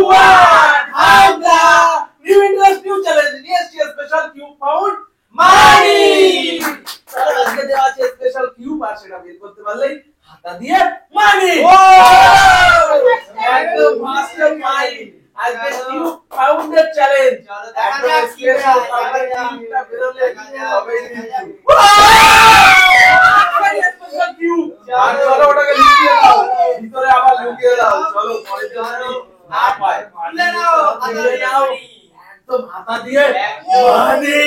one, আমরা new interest new challenge নিয়ে এসেছি স্পেশাল কিউব ফাউন্ড মানি। চলো আজকে দেওয়া আছে স্পেশাল কিউব, আর সেটা বের করতে পারলেই হাতা দিয়ে মানি। একদম মাস্টার মাইন্ড আজকে কিউব ফাউন্ডের চ্যালেঞ্জ। চলো দেখা যাক স্পেশাল কিউবটা বেরোলে হবে স্পেশাল কিউব। আর চলো ওটাকে লুকিয়ে দাও, ভিতরে আবার লুকিয়ে দাও। চলো পরে যাও না পায় খুলে নাও, খুলে নাও একদম হাতা দিয়ে মানি।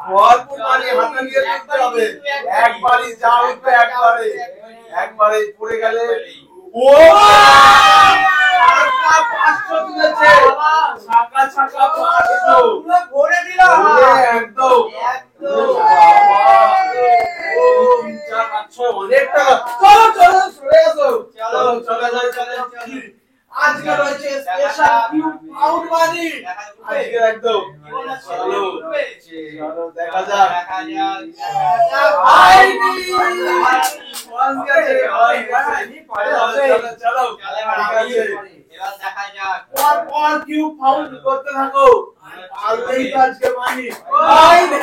ভরপুর মানি হাতা দিয়ে তুলতে হবে। একবারই যা উঠবে একবারে, একবারে পড়ে গেলে ও 500 তুলেছে। ছাকা ছাকা 500 পুরো ভরে দিলাম একদম একদম। অনেক টাকা। চলো চলো সরে আসো। চলো চলো চলো আজকে রয়েছে স্পেশাল কিউব ফাউন্ড মানি। আজকে একদম চলো চলো দেখা যাক দেখা যাক। আইনি ওয়ান গেছে ভাই চলো চলো ঠিক আছে এবার দেখা যাক। পর কিউব ফাউন্ড করতে থাকো। আলবেই আজকে মানি। আইনি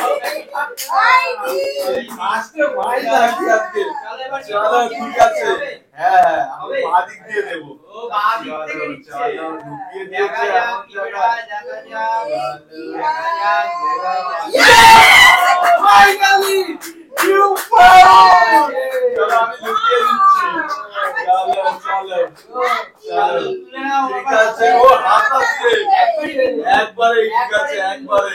আজকে ভাই লাগছে আজকে। চলো ঠিক আছে। হ্যাঁ আমি বাদিক দিয়ে দেব। ও বাদিক থেকে নিচ্ছে। চলো ঢুকিয়ে দিয়েছে। দেখা যাক কি হয় দেখা যাক দেখা যাক। Finally cube found. চলো আমি লুকিয়ে দিচ্ছি। চলো চলো চলো ঠিক আছে। ও হাত আছে একবারে ঠিক আছে একবারে।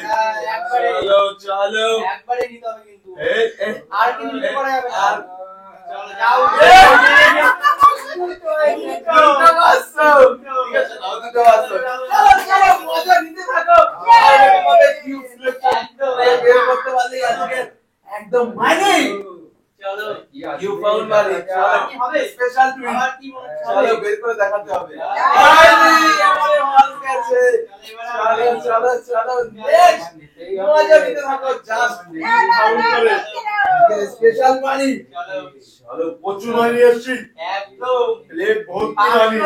চলো চলো একবারে নিতে হবে কিন্তু আর কিন্তু নিতে পারা যাবে না। চলো যাও ঠিক আছে নাও দুটো আসো। চলো চলো মজা নিতে থাকো। আমাদের কিউব সিলেকশন বের করতে পারলেই আজকে একদম মানি। চলো কিউব ফাউন্ড মানি। চলো কি হবে স্পেশাল টুইন আর কি মনে হচ্ছে। চলো বের করে দেখাতে হবে। মানি আমারে মাল গেছে। চলো চলো চলো নেক্সট মজা নিতে থাকো। জাস্ট ফাউন্ড করে স্পেশাল মানি। চলো চলো প্রচুর মানি আসছে একদম প্লেট ভর্তি মানি।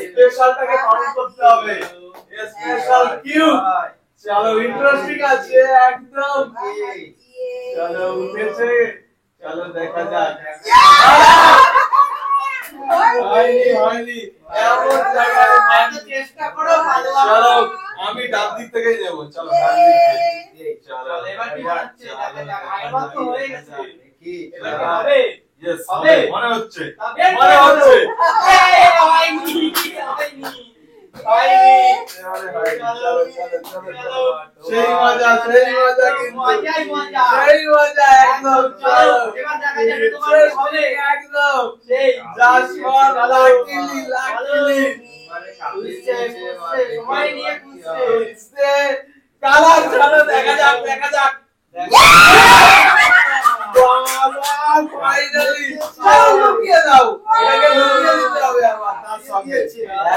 স্পেশালটাকে কাউন্ট করতে হবে। Special cube. চলো ইন্টারেস্টিং আছে একদম। চলো উঠেছে। চলো দেখা যাক। হয়নি হয়নি এমন জায়গায় মানি চেষ্টা করো ভালো। চলো আমি ডান দিক থেকেই নেব। চলো ডান দিক থেকে। চলো এবার কি হচ্ছে দেখা যাক। আইবার তো হয়ে গেছে কি এবার কি হবে। यस হবে মনে হচ্ছে মনে হচ্ছে। হয়নি হয়নি হয়নি। চলো চলো চলো সেই মজা কিন্তু মজাই মজা সেই মজা একদম। চলো এবার দেখা যাবে তোমার হবে একদম সেই জাস্ট ফর লাকিলি লাকিলি সময় নিয়ে খুঁজছে কালার। চলো দেখা যাক দেখা যাক। ফাইনালি চলো লুকিয়ে দাও। এটাকে লুকিয়ে দিতে হবে আমার তার সাথে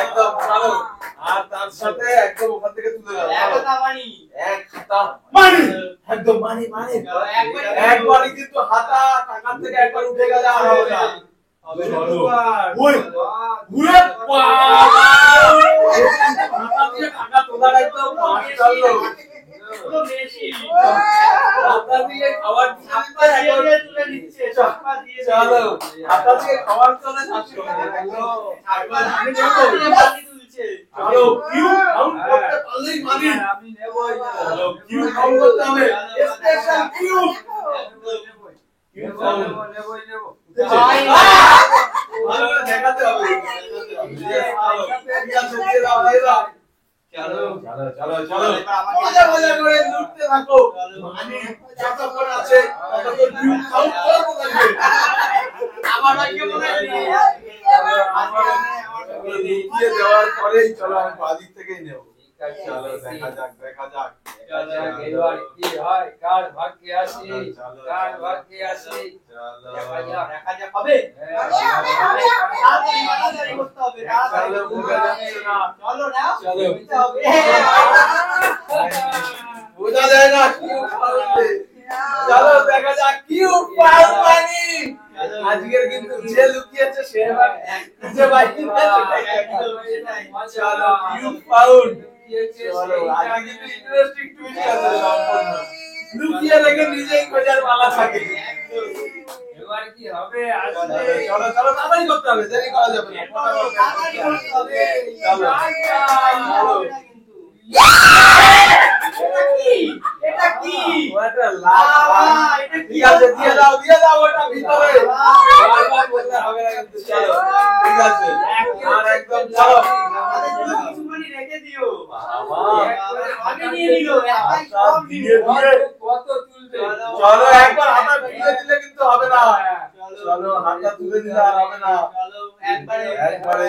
একদম। চলো আর তার সাথে একদম ওখান থেকে তুলে দাও। এক হাতা মানি এক হাতা মানি একদম মানি মানি একবারই কিন্তু হাতা টাকার থেকে একবার উঠে গেলে আর হবে না। চলো ওই ঘুরে বাবা হাতা দিয়ে টাকা তোলার একদম মাস্টার লোক পুরো বেশি হাতা দিয়ে খাবার হাতা দিয়ে তুলে নিচ্ছে। চলো হাতা দিয়ে খাবার চলে যাচ্ছে একদম একবার আমি নেব বাকি তুলছে। চলো কিউব কাউন্ট করতে পারলেই মানি আমি নেবই। চলো কিউব কাউন্ট করতে হবে স্পেশাল কিউব কিউব কাউন্ট নেবই নেব। ভালো করে দেখাতে হবে। ঠিক আছে দিয়ে দাও দিয়ে দাও। চলো চলো চলো চলো মজা মজা করে লুটতে থাকো। মানি যতক্ষণ আছে ততক্ষণ কিউব কাউন্ট করতে থাকবে। আমার ভাগ্য মনে হয় আমার দিয়ে দেওয়ার পরেই চলো আমি বাদিক থেকেই নেব। চলো দেখা যাক দেখা যাক। চলো এবার কি হয় কার ভাগ্যে আসে কার ভাগ্যে আসে। চলো দেখা যাক হবে তাড়াতাড়ি করতে হবে। চলো বোঝা যাচ্ছে না। চলো না চলো নিতে হবে। বোঝা যায় না। চলো দেখা খুঁজে পাই চলো কিউব পাউন্ড চলো আজকে কিন্তু ইন্টারেস্টিং টুইস্ট আছে সম্পূর্ণ লুকিয়ে রেখে নিজেই খোঁজার পালা থাকে এবার কি হবে চলো চলো তাড়াতাড়ি করতে হবে দেরি করা যাবে না তাড়াতাড়ি করতে হবে চলো চলো এটা কি ওটা লাভ ঠিক আছে দিয়ে দাও ওটা ভিতরে বারবার বললে হবে না কিন্তু চলো ঠিক আছে আর একদম চলো আমাদের জন্য কিছুখানি রেখে দিও বাবা আগে নিয়ে নিল একাই কম দিয়ে কত তুলবে চলো একবার হাতটা তুলে দিলে কিন্তু হবে না চলো হাতটা তুলে দিলে আর হবে না চলো একবারে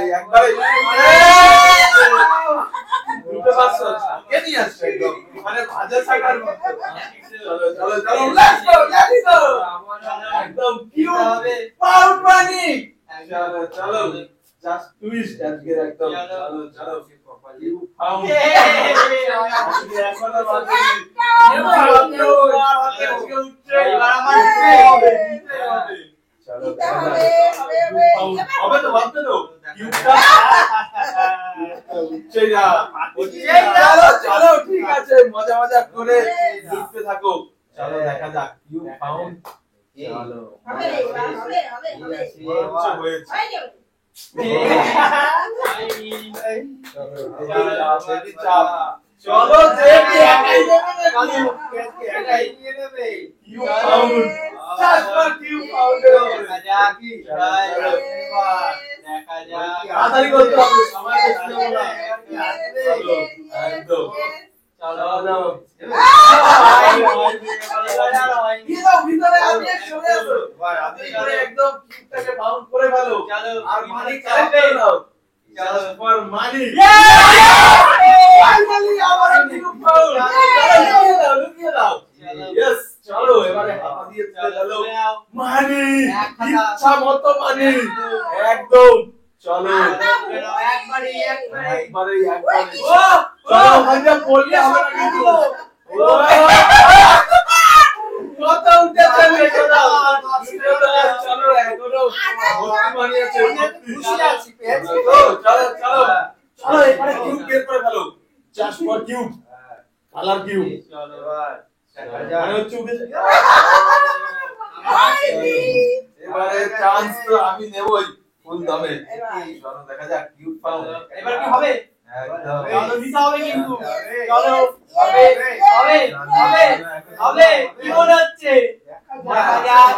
দুটো পাঁচশো কে নিয়ে আসছে একদম মানে ভাজা শাকার মতো চলো চলো চলো লেটস গো একদম কিউট হবে পাউন্ড মানি চলো চলো জাস্ট টুইস্ট আজকে একদম চলো চলো কিউট পাউন্ড এখনো বাকি এবার আমার চলো হবে তো ভাবতে তো কিউটটা চলো চলো ঠিক আছে মজা মজা করে দেখতে থাকো চলো দেখা যাক কিউব পাউন্ড চলো চলো দেবি একাই দেবে কিউব পাউন্ড কিউব পাউন্ড দেখা যাক তাড়াতাড়ি করতে হবে সময় বেশি নেব না একদম চলো ভিতরে আমি চলে আসো ভিতরে একদম কিউবটাকে বাউন্ড করে ফেলো আর মানি কালেক্ট করে নাও চলো ফর মানি ফাইনালি আবার কিউব পাউন্ড লুকিয়ে দাও ইয়েস চলো এবারে হাত দিয়ে তুলে দাও মানি ইচ্ছা মতো মানি একদম চলো একবারে ও চলো ভাইয়া বললে হবে না কিন্তু কত উঠেছে দেখো দাও চলো এখনো ভর্তি মানি আছে খুশি আছি পেয়েছি তো চলো চলো চলো এবারে কিউব বের করে ফেলো just for cube colour cube চলো মানে হচ্ছে উঠেছে এবারে চান্স তো আমি নেবই ফুল দামে চলো দেখা যাক কিউব পাউন্ড এবার কি হবে একদম চলো দিতে হবে কিন্তু চলো হবে কি মনে হচ্ছে দেখা যাক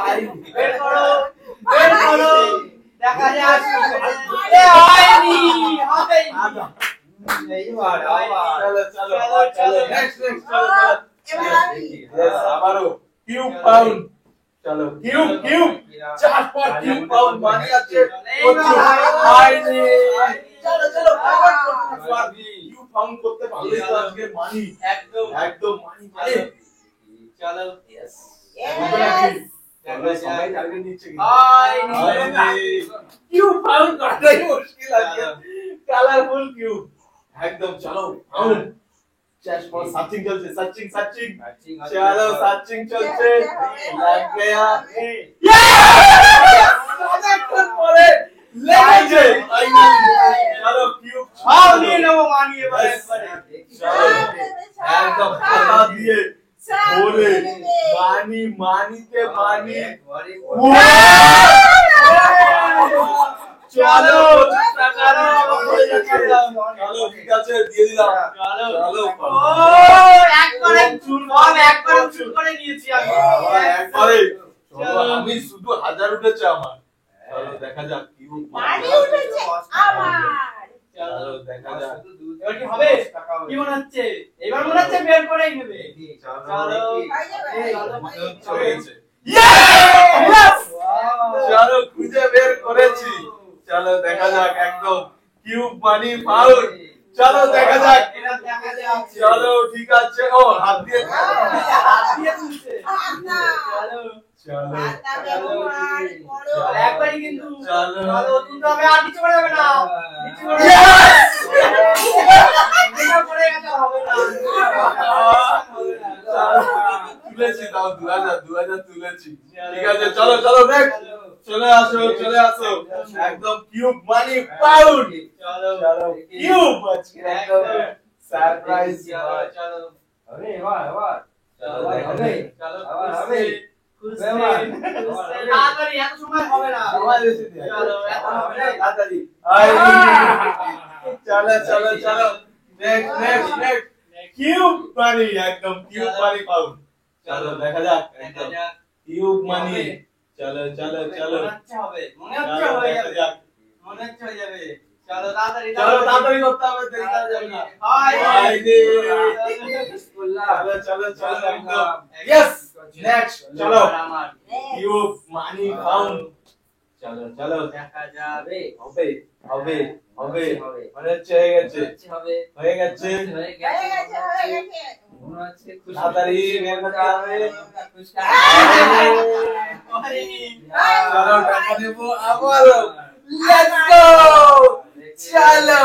বের করো দেখা যাক এ হয়নি হবে চলো নেক্সট চলো আবারো কিউব পাউন্ড চলো cube just for cube pound মানি আছে হয়নি চলো কিউব পাউন্ড করতে পারলে তো আজকে মানি একদম মানি চলো ইয়েস সবাই টার্গেট নিচ্ছে কিউব পাউন্ড করাটাই মুশকিল আছে কালারফুল কিউব একদম চলো পাউন্ড Just for searching চলছে searching চলো searching চলছে লাগ গয়া অনেকক্ষণ পরে লেগেছে চলো কিউব সব নিয়ে নেবো মানি এবারে চলো একদম হাতা দিয়ে ওরে মানিতে মানি চলো চলো ঠিক আছে দিয়ে দিলাম চলো একবারে চুর করে নিয়েছি আমি একবারে আমি শুধু 1000 উঠেছে আমার চলো দেখা যাক কি মানি উঠেছে আমার চলো দেখা যাক এবার কি হবে কি মনে হচ্ছে এবার মনে হচ্ছে বের করেই নেবে চলো চলেছে ইয়েস চলো খুঁজে বের করেছি চলো দেখা যাক একদম কিউব মানি পাউন্ড চলো দেখা যাক চলো ঠিক আছে ও হাত দিয়ে তুলছে চলো একবারই কিন্তু চলো তুমি তো আমি আর কিছু করে যাবে না কিছু করে গেছে হবে না তুলেছি দাও 2000 তুলেছি। ঠিক আছে, চলো চলো নেক্সট। চলে আসো একদম কিউব মানি পাউন্ড। চলো কিউব আজকে একদম সারপ্রাইজ। চলো হবে এবার চলো হবে তাড়াতাড়ি, এত সময় হবে না। সময় বেশি দে। চলো, এত হবে না। তাড়াতাড়ি। চলো নেক্সট কিউব মানি, একদম কিউব মানি পাউন্ড। চলো দেখা যাক একদম কিউব মানি। চলো মনে হচ্ছে হবে, মনে হচ্ছে চলো হয়ে দেখা যাবে, যাক। মনে হচ্ছে হয়ে যাবে। চলো তাড়াতাড়ি তাড়াতাড়ি করতে হবে, দেরি করা যাবে না। হায়রে। চলো একদম ইয়েস। নেক্সট চলো আমার কিউব মানি পাউন্ড। চলো দেখা যাবে। হবে হবে মনে হচ্ছে হয়ে গেছে হয়ে গেছে হয়ে গেছে মনে হচ্ছে খুশি তাড়াতাড়ি বের করতে হবে। হয়নি। চলো টাকা দেবো আবারও। Let's go. চলো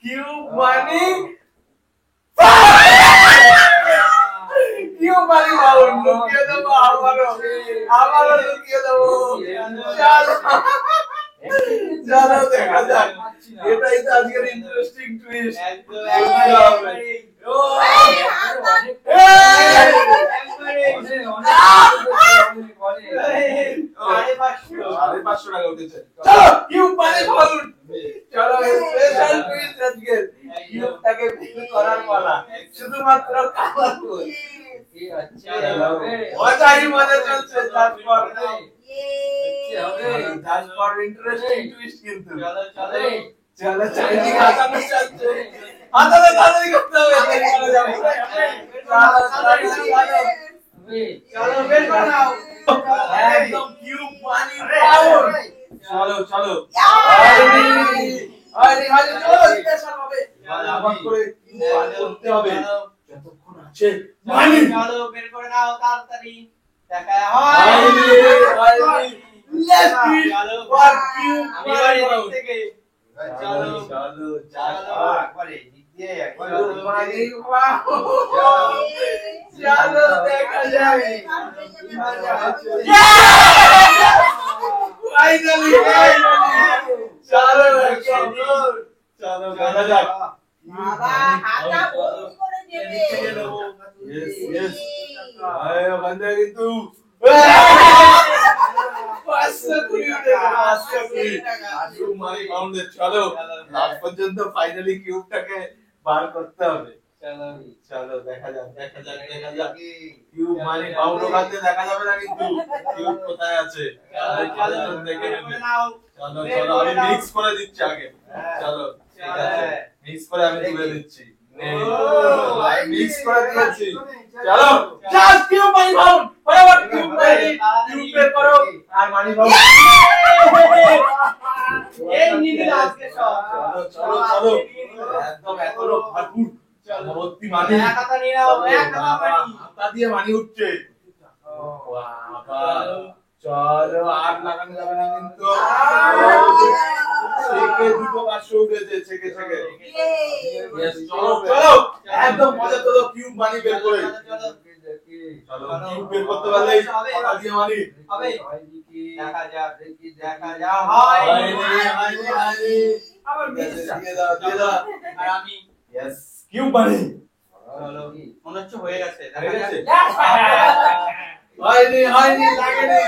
কিউব মানি কিউব মানি পাউন্ড লুকিয়ে দেবো আবারও লুকিয়ে দেবো। চলো দেখা যাক। এটাই তো আজকের ইন্টারেস্টিং টুইস্ট। শুধুমাত্র মজা চলছে। ইন্টারেস্টিং টুইস্ট কিন্তু। চলো চারিদিকে হাতানো চলছে। হাতানো তাড়াতাড়ি করতে হবে, দেরি করা যাবে না। চলো বের করে নাও। একদম কিউব মানি পাউন্ড। চলো চলো চলো স্পেশাল হবে। আবার করে করতে হবে যতক্ষণ আছে মানি। চলো বের করে নাও তাড়াতাড়ি। দেখা হয়। লেটস ইট ফর কিউব আমি এবার মানি এদিক থেকে। চলো চলো একবারে দিক দিয়ে একবার মানি পাউন্ড। চলো দেখা যাবে। ফাইনালি চলো চলো দেখা যাক। বাবা হাতটা বন্ধ করে দেবে Yes. আয় বন্ধ কিন্তু 520 টাকা কিউব মানি পাউন্ডে। চলো লাস্ট পর্যন্ত ফাইনালি কিউবটাকে বার করতে হবে। চলো দেখা যাক কিউব মানি পাউন্ড ওখানে দেখা যাবে না কিন্তু কিউব কোথায় আছে দেখে নেবে। চলো আমি মিক্স করে দিচ্ছি আগে। চলো ঠিক আছে মিক্স করে আমি তুলে দিচ্ছি। মিক্স করে দিয়েছি। চলো জাস্ট কিউব মানি পাউন্ড ফটাফট কিউব বের করো আর মানি পাউন্ড। এই নিয়ে আজকে সব। চলো একদম এখনো ভরপুর ভর্তি মানি। এক হাতা নিয়ে নাও, এক হাতা মানি। হাতা দিয়ে মানি উঠছে। বাবা চলো আর লাগানো যাবে না কিন্তু। ছেকে দুটো 500 উঠেছে ছেকে। Yes, চলো একদম মজা করো কিউব মানি বের করে। চলো কিউব বের করতে পারলেই হাতা দিয়ে মানি হবে। দেখা যাক দেখা যা হয়। হয়নি। আবার দিয়ে দাও আর আমি Yes, কিউব মানি। চলো মনে হচ্ছে হয়ে গেছে। হয়ে দেখা গেছে? যাক। হয়নি লাগেনি।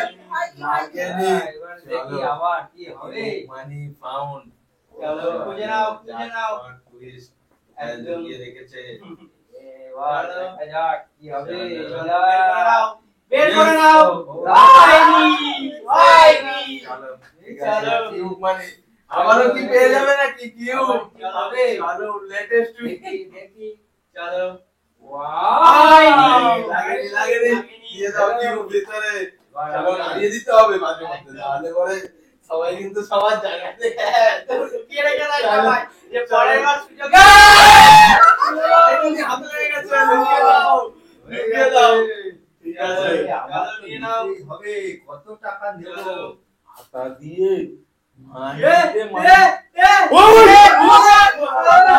এবার দেখি আবার কি হবে মানি পাউন্ড। চলো খুঁজে নাও। টুইস্ট একদম দিয়ে রেখেছে। এবার দেখা যাক কি হবে বের করে নাও। হয়নি। চলো ঠিক চলো। আছে কিউব মানি আবারও কি পেয়ে যাবে নাকি কিউব হবে। চলো লেটেস্ট টুইস্ট। দেখি চলো লাগেনি দিয়ে দাও কিউব ভিতরে। চলো নাড়িয়ে দিতে হবে মাঝে মধ্যে, তাহলে পরে সবাই কিন্তু সবার জায়গাতে কে রেখে দেয় সবাই যে পরের বার সুযোগ ফাইনালি হাতে লেগে গেছে। লুকিয়ে দাও ঠিক আছে। চলো নিয়ে নাও। হবে কত টাকা নেব চলো। হাতা দিয়ে মানি এ দে এ মানি। এ ওই! এ! একদম টাকা।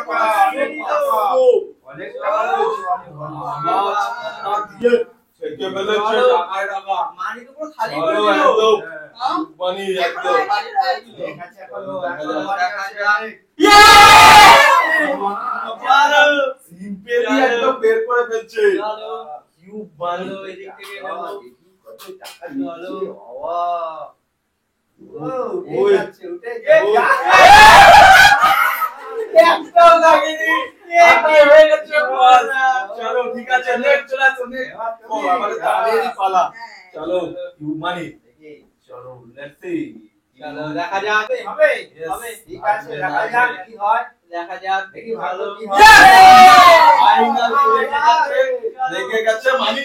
পাঁচশো। অনেক টাকা রয়েছে, অনেক ভালো। টাকা দিয়ে থেকে ফেলেছে টাকায় টাকা মানি তো পুরো খালি চলো করে দিল। একদম হ্যাঁ? মানি একদম ঠিক আছে, এখনো দেখা যাক। চলো সিম্পলি একদম বের করে ফেলছে চলো কিউব মানি চলো এদিক থেকে বাবা, নেবো। দেখি কত টাকা চলো। দিচ্ছে, বাবা। ও, ওই। উঠে যাচ্ছে, উঠে ওই। যাচ্ছে। একদম লাগেনি আপনি হয়ে গেছে বল চলো ঠিক আছে নেক্সট চলে আসো নেক্সট ও আমাদের তাড়াতাড়ি পালা চলো কিউব মানি দেখি, চলো লেটস সি চলো দেখা যাক হবে Yes. হবে ঠিক আছে, দেখা যাক কি হয়। দেখা যাক দেখি ভালো কি হয়। ফাইনাল লেগে গেছে মানি